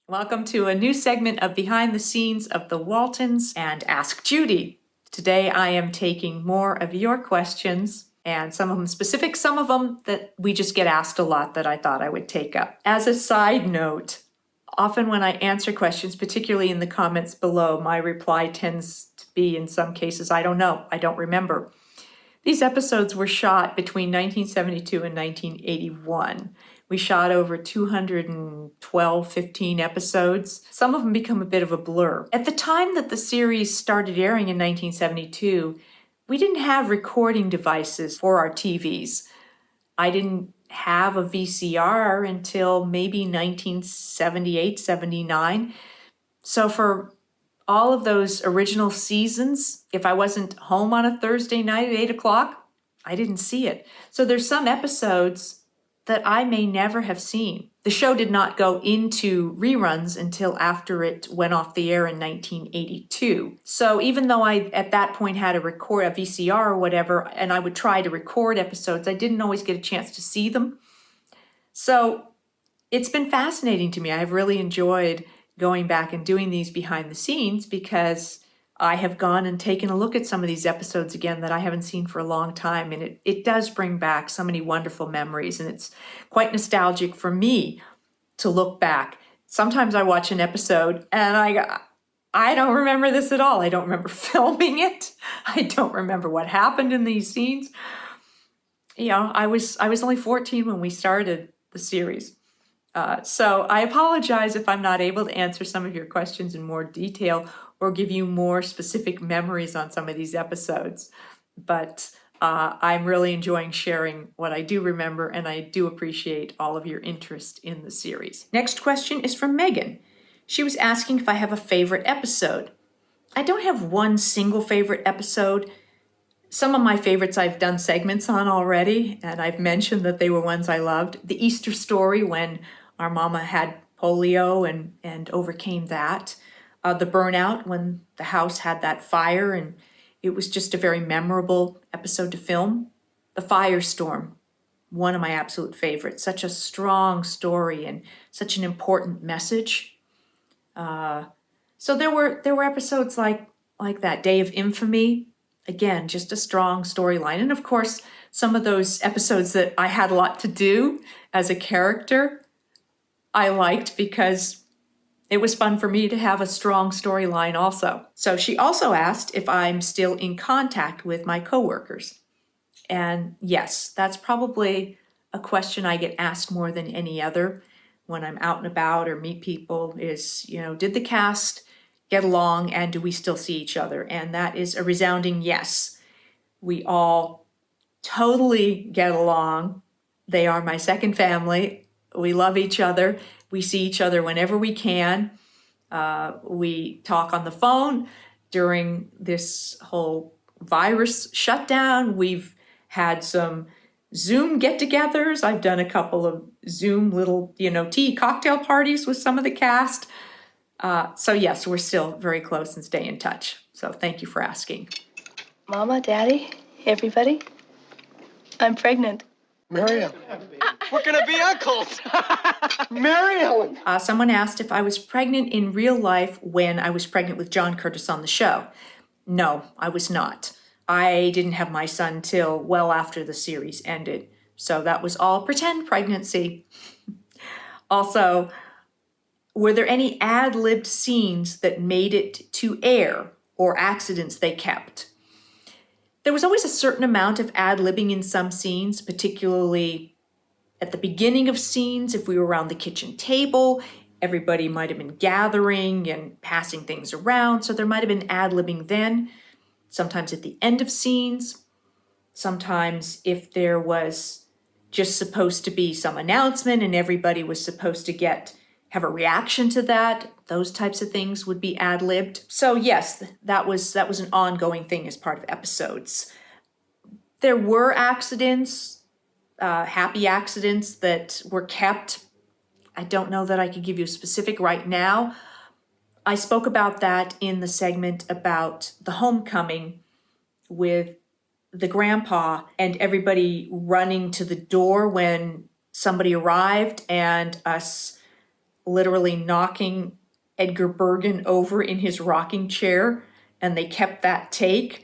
Welcome to a new segment of Behind the Scenes of the Waltons and Ask Judy. Today I am taking more of your questions, and some of them specific, some of them that we just get asked a lot that I thought I would take up. As a side note, often when I answer questions, particularly in the comments below, my reply tends to be, in some cases, I don't know, I don't remember. These episodes were shot between 1972 and 1981. We shot over 15 episodes. Some of them become a bit of a blur. At the time that the series started airing in 1972, we didn't have recording devices for our TVs. I didn't have a VCR until maybe 1978, 79. So for all of those original seasons, if I wasn't home on a Thursday night at 8 o'clock, I didn't see it. So there's some episodes that I may never have seen. The show did not go into reruns until after it went off the air in 1982. So even though I, at that point, had a VCR or whatever, and I would try to record episodes, I didn't always get a chance to see them. So it's been fascinating to me. I've really enjoyed going back and doing these behind the scenes because I have gone and taken a look at some of these episodes again that I haven't seen for a long time. And it does bring back so many wonderful memories. And it's quite nostalgic for me to look back. Sometimes I watch an episode and I don't remember this at all. I don't remember filming it. I don't remember what happened in these scenes. You know, I was only 14 when we started the series. So I apologize if I'm not able to answer some of your questions in more detail or give you more specific memories on some of these episodes. But I'm really enjoying sharing what I do remember, and I do appreciate all of your interest in the series. Next question is from Megan. She was asking if I have a favorite episode. I don't have one single favorite episode. Some of my favorites I've done segments on already, and I've mentioned that they were ones I loved. The Easter story, when our mama had polio and overcame that. The burnout, when the house had that fire, and it was just a very memorable episode to film. The firestorm, one of my absolute favorites. Such a strong story and such an important message. So there were episodes like that. Day of Infamy, again, just a strong storyline. And of course, some of those episodes that I had a lot to do as a character, I liked because it was fun for me to have a strong storyline also. So she also asked if I'm still in contact with my coworkers. And yes, that's probably a question I get asked more than any other when I'm out and about or meet people is, did the cast get along and do we still see each other? And that is a resounding yes. We all totally get along. They are my second family. We love each other. We see each other whenever we can. We talk on the phone during this whole virus shutdown. We've had some Zoom get-togethers. I've done a couple of Zoom little, tea cocktail parties with some of the cast. So yes, we're still very close and stay in touch. So thank you for asking. Mama, Daddy, everybody, I'm pregnant. Mary Ellen. We're gonna be uncles. Mary Ellen. Someone asked if I was pregnant in real life when I was pregnant with John Curtis on the show. No, I was not. I didn't have my son till well after the series ended. So that was all pretend pregnancy. Also, were there any ad-libbed scenes that made it to air or accidents they kept? There was always a certain amount of ad-libbing in some scenes, particularly at the beginning of scenes. If we were around the kitchen table, everybody might have been gathering and passing things around, so there might have been ad-libbing then. Sometimes at the end of scenes. Sometimes if there was just supposed to be some announcement and everybody was supposed to have a reaction to that, those types of things would be ad-libbed. So yes, that was an ongoing thing as part of episodes. There were accidents, happy accidents that were kept. I don't know that I could give you a specific right now. I spoke about that in the segment about the homecoming with the grandpa and everybody running to the door when somebody arrived and us literally knocking Edgar Bergen over in his rocking chair, and they kept that take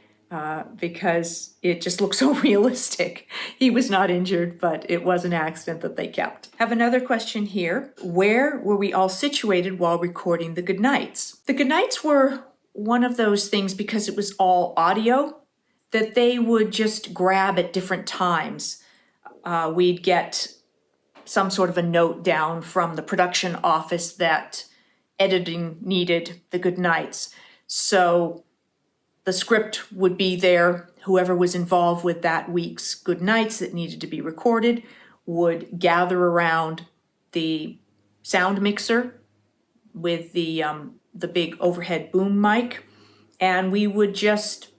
because it just looked so realistic. He was not injured, but it was an accident that they kept. Have another question here. Where were we all situated while recording the goodnights? The goodnights were one of those things, because it was all audio, that they would just grab at different times. We'd get some sort of a note down from the production office that editing needed the goodnights. So the script would be there. Whoever was involved with that week's goodnights that needed to be recorded would gather around the sound mixer with the big overhead boom mic, and we would just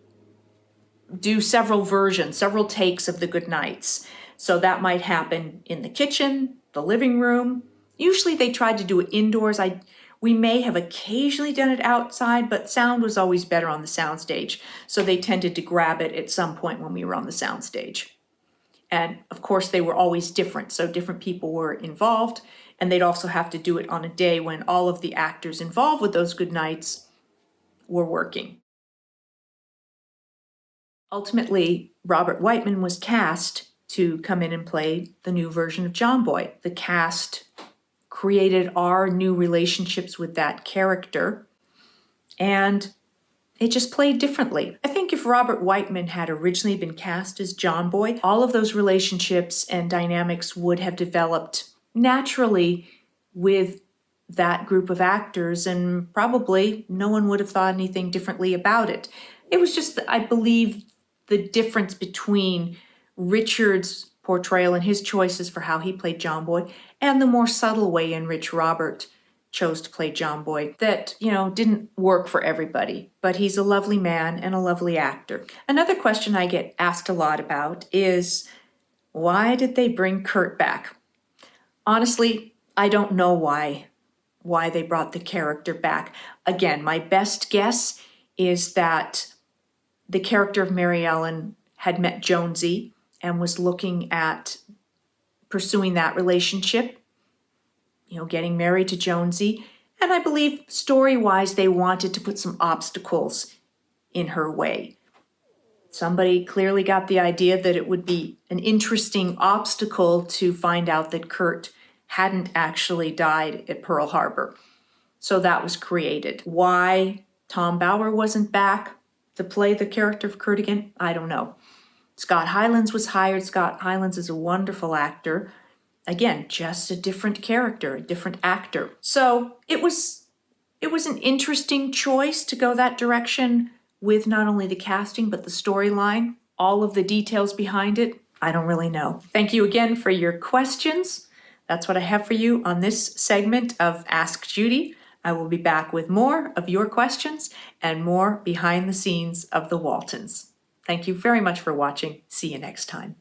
do several versions, several takes of the goodnights. So that might happen in the kitchen, the living room. Usually they tried to do it indoors. We may have occasionally done it outside, but sound was always better on the soundstage. So they tended to grab it at some point when we were on the soundstage. And of course, they were always different. So different people were involved, and they'd also have to do it on a day when all of the actors involved with those goodnights were working. Ultimately, Robert Wightman was cast to come in and play the new version of John-Boy. The cast created our new relationships with that character, and it just played differently. I think if Robert Wightman had originally been cast as John-Boy, all of those relationships and dynamics would have developed naturally with that group of actors, and probably no one would have thought anything differently about it. It was just, I believe, the difference between Richard's portrayal and his choices for how he played John-Boy and the more subtle way in which Robert chose to play John-Boy that, didn't work for everybody. But he's a lovely man and a lovely actor. Another question I get asked a lot about is, why did they bring Curt back? Honestly, I don't know why they brought the character back. Again, my best guess is that the character of Mary Ellen had met Jonesy and was looking at pursuing that relationship, getting married to Jonesy. And I believe story-wise, they wanted to put some obstacles in her way. Somebody clearly got the idea that it would be an interesting obstacle to find out that Curt hadn't actually died at Pearl Harbor. So that was created. Why Tom Bauer wasn't back to play the character of Curt again, I don't know. Scott Hylands was hired. Scott Hylands is a wonderful actor. Again, just a different character, a different actor. So it was an interesting choice to go that direction with not only the casting, but the storyline. All of the details behind it, I don't really know. Thank you again for your questions. That's what I have for you on this segment of Ask Judy. I will be back with more of your questions and more behind the scenes of the Waltons. Thank you very much for watching. See you next time.